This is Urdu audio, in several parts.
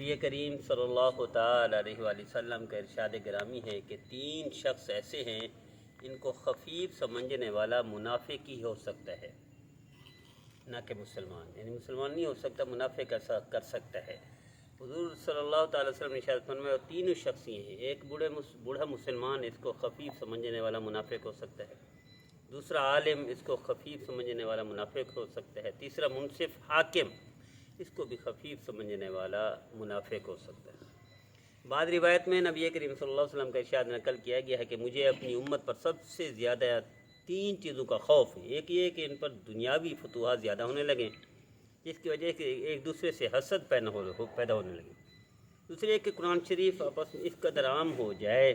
نبی کریم صلی اللہ تعالی علیہ وآلہ وسلم کا ارشاد گرامی ہے کہ 3 شخص ایسے ہیں ان کو خفیف سمجھنے والا منافق ہی ہو سکتا ہے، نہ کہ مسلمان، یعنی مسلمان نہیں ہو سکتا، منافق ایسا کر سکتا ہے۔ حضور صلی اللہ تعالی وسلم نے ارشاد فرمایا اور 3 شخص یہ ہیں، ایک بوڑھا مسلمان اس کو خفیف سمجھنے والا منافق ہو سکتا ہے، دوسرا عالم اس کو خفیف سمجھنے والا منافق ہو سکتا ہے، تیسرا منصف حاکم اس کو بھی خفیف سمجھنے والا منافق ہو سکتا ہے۔ بعض روایت میں نبی کریم صلی اللہ علیہ وسلم کا ارشاد نقل کیا گیا ہے کہ مجھے اپنی امت پر سب سے زیادہ 3 چیزوں کا خوف ہے۔ ایک یہ کہ ان پر دنیاوی فتوحات زیادہ ہونے لگیں جس کی وجہ سے ایک دوسرے سے حسد پیدا ہونے لگے، دوسرے کہ قرآن شریف آپس میں اس قدر عام ہو جائے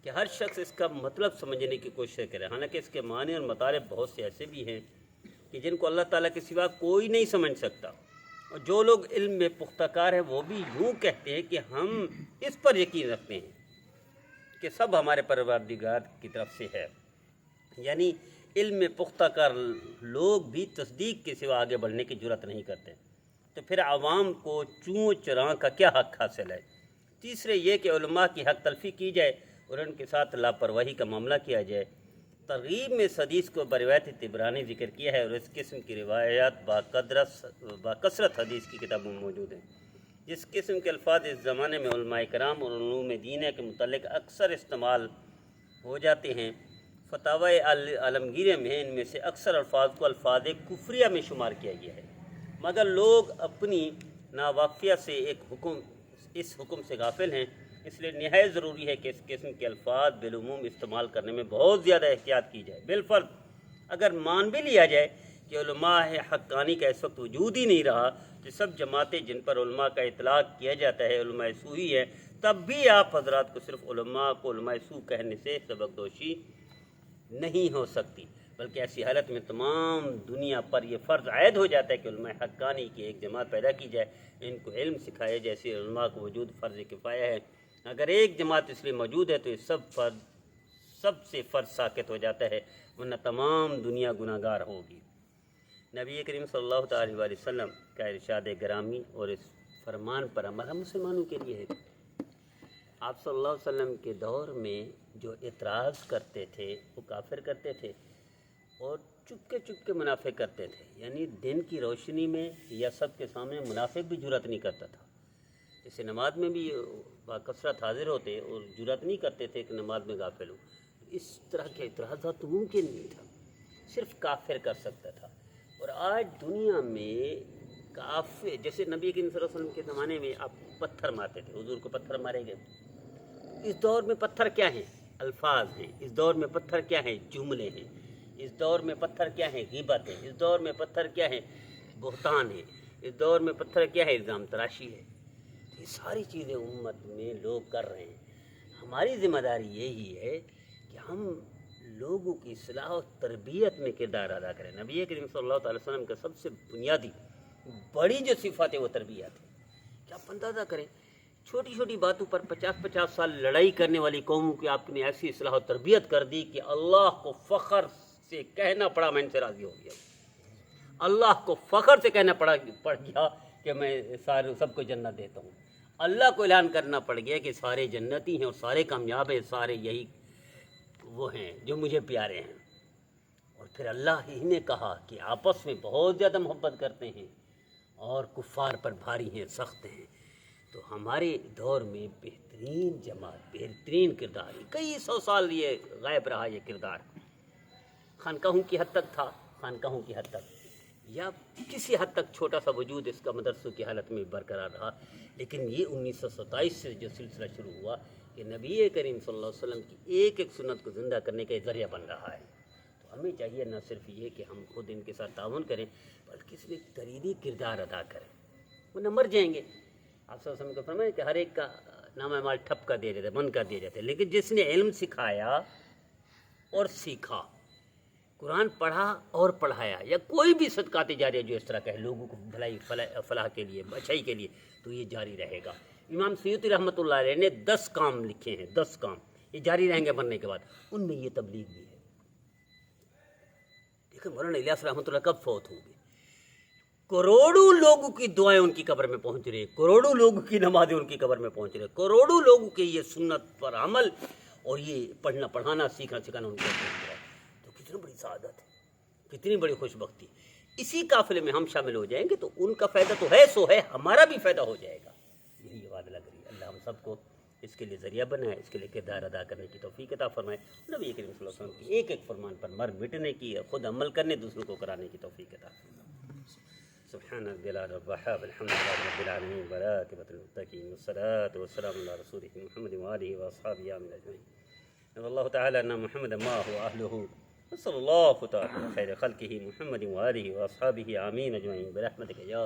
کہ ہر شخص اس کا مطلب سمجھنے کی کوشش کرے، حالانکہ اس کے معنی اور مطالب بہت سے ایسے بھی ہیں کہ جن کو اللہ تعالیٰ کے سوا کوئی نہیں سمجھ سکتا، اور جو لوگ علم میں پختہ کار ہیں وہ بھی یوں کہتے ہیں کہ ہم اس پر یقین رکھتے ہیں کہ سب ہمارے پروردگار کی طرف سے ہے، یعنی علم میں پختہ کار لوگ بھی تصدیق کے سوا آگے بڑھنے کی جرات نہیں کرتے، تو پھر عوام کو چوں چراں کا کیا حق حاصل ہے؟ تیسرے یہ کہ علماء کی حق تلفی کی جائے اور ان کے ساتھ لاپرواہی کا معاملہ کیا جائے۔ ترغیب میں اس حدیث کو بروایت طبرانی ذکر کیا ہے اور اس قسم کی روایات باکثرت حدیث کی کتابوں میں موجود ہیں۔ جس قسم کے الفاظ اس زمانے میں علماء کرام اور علوم دینہ کے متعلق اکثر استعمال ہو جاتے ہیں، فتاوی عالمگیرہ میں ان میں سے اکثر الفاظ کو الفاظ کفریہ میں شمار کیا گیا ہے، مگر لوگ اپنی ناواقفیت سے اس حکم سے غافل ہیں، اس لیے نہایت ضروری ہے کہ اس قسم کے الفاظ بالعموم استعمال کرنے میں بہت زیادہ احتیاط کی جائے۔ بالفرض اگر مان بھی لیا جائے کہ علماء حقانی کا اس وقت وجود ہی نہیں رہا، تو سب جماعتیں جن پر علماء کا اطلاق کیا جاتا ہے علماء سو ہی ہے، تب بھی آپ حضرات کو صرف علماء کو علماء سو کہنے سے سبق دوشی نہیں ہو سکتی، بلکہ ایسی حالت میں تمام دنیا پر یہ فرض عائد ہو جاتا ہے کہ علماء حقانی کی ایک جماعت پیدا کی جائے، ان کو علم سکھائے، جیسے علماء کو وجود فرض کفایہ ہے۔ اگر ایک جماعت اس لیے موجود ہے تو یہ سب سے فرض ساقط ہو جاتا ہے، ورنہ تمام دنیا گناہگار ہوگی۔ نبی کریم صلی اللہ تعالی علیہ وسلم کا ارشاد گرامی اور اس فرمان پر عمل ہم مسلمانوں کے لیے ہے۔ آپ صلی اللہ علیہ وسلم کے دور میں جو اعتراض کرتے تھے وہ کافر کرتے تھے اور چپکے منافق کرتے تھے، یعنی دن کی روشنی میں یا سب کے سامنے منافق بھی جرأت نہیں کرتا تھا، جیسے نماز میں بھی باکثرت حاضر ہوتے اور جرأت نہیں کرتے تھے کہ نماز میں غافل ہو، اس طرح کے اعتراضات تو ممکن نہیں تھا، صرف کافر کر سکتا تھا۔ اور آج دنیا میں کافر، جیسے نبی کریم صلی اللہ علیہ وسلم کے زمانے میں آپ پتھر مارتے تھے، حضور کو پتھر مارے گئے، اس دور میں پتھر کیا ہیں؟ الفاظ ہیں۔ اس دور میں پتھر کیا ہیں؟ جملے ہیں۔ اس دور میں پتھر کیا ہیں؟ غیبت ہے۔ اس دور میں پتھر کیا ہیں؟ بہتان ہے۔ اس دور میں پتھر کیا ہے؟ الزام تراشی ہے۔ یہ ساری چیزیں امت میں لوگ کر رہے ہیں۔ ہماری ذمہ داری یہی ہے کہ ہم لوگوں کی اصلاح و تربیت میں کردار ادا کریں۔ نبی کریم صلی اللہ علیہ وسلم کا سب سے بنیادی بڑی جو صفات ہے وہ تربیت ہے۔ کیا آپ اندازہ کریں، چھوٹی چھوٹی باتوں پر 50 سال لڑائی کرنے والی قوموں کی آپ نے ایسی اصلاح و تربیت کر دی کہ اللہ کو فخر سے کہنا پڑا میں ان سے راضی ہو گیا، اللہ کو فخر سے کہنا پڑ گیا کہ میں سب کو جنت دیتا ہوں، اللہ کو اعلان کرنا پڑ گیا کہ سارے جنتی ہیں اور سارے کامیاب ہیں، سارے یہی وہ ہیں جو مجھے پیارے ہیں۔ اور پھر اللہ ہی نے کہا کہ آپس میں بہت زیادہ محبت کرتے ہیں اور کفار پر بھاری ہیں، سخت ہیں۔ تو ہمارے دور میں بہترین جماعت، بہترین کردار، کئی 100 سال یہ غائب رہا، یہ کردار خانقاہوں کی حد تک تھا، خانقاہوں کی حد تک یا کسی حد تک چھوٹا سا وجود اس کا مدرسوں کی حالت میں برقرار رہا، لیکن یہ 1927 سے جو سلسلہ شروع ہوا کہ نبی کریم صلی اللہ علیہ وسلم کی ایک ایک سنت کو زندہ کرنے کا ذریعہ بن رہا ہے۔ تو ہمیں چاہیے نہ صرف یہ کہ ہم خود ان کے ساتھ تعاون کریں، بلکہ اس میں کلیدی کردار ادا کریں، ورنہ مر جائیں گے۔ آپ صلی اللہ علیہ وسلم کو فرمایا کہ ہر ایک کا نام اعمال ٹھپ کر دے جاتے، بند کر دیا جاتا ہے، لیکن جس نے علم سکھایا اور سیکھا، قرآن پڑھا اور پڑھایا، یا کوئی بھی صدقات جاریہ جو اس طرح کا ہے لوگوں کو بھلائی فلاح کے لیے، اچھائی کے لیے، تو یہ جاری رہے گا۔ امام سیوطی رحمۃ اللہ علیہ نے 10 کام لکھے ہیں، 10 کام یہ جاری رہیں گے مرنے کے بعد، ان میں یہ تبلیغ بھی ہے۔ دیکھیں مولانا الیاس رحمۃ اللہ کب فوت ہوں گے؟ کروڑوں لوگوں کی دعائیں ان کی قبر میں پہنچ رہی ہیں، کروڑوں لوگوں کی نمازیں ان کی قبر میں پہنچ رہی ہیں، کروڑوں لوگوں کے یہ سنت پر عمل اور یہ پڑھنا پڑھانا سیکھنا سکھانا ان کو پہنچ رہا ہے۔ تو کتنی بڑی سعادت ہے، کتنی بڑی خوش بختی۔ اسی قافلے میں ہم شامل ہو جائیں گے تو ان کا فائدہ تو ہے سو ہے، ہمارا بھی فائدہ ہو جائے گا، یہی بات لگ رہی ہے۔ اللہ ہم سب کو اس کے لیے ذریعہ بنائے، اس کے لیے کردار ادا کرنے کی توفیق عطا فرمائے، نبی کریم صلی اللہ علیہ وسلم کی ایک ایک فرمان پر مر مٹنے کی، خود عمل کرنے دوسروں کو کرانے کی توفیق عطا فرمائے۔ سبحان ربی العلی الوہاب، الحمد للہ رب العالمین، والعاقبۃ للمتقین، والصلاۃ والسلام علی رسولہ محمد وآلہ وأصحابہ آمین اجمعین۔ اللہ تعالی ان محمد ما هو اہلہ، صلی اللہ تعالی خیر خلقہ محمد وآلہ وأصحابہ آمین اجمعین برحمتک یا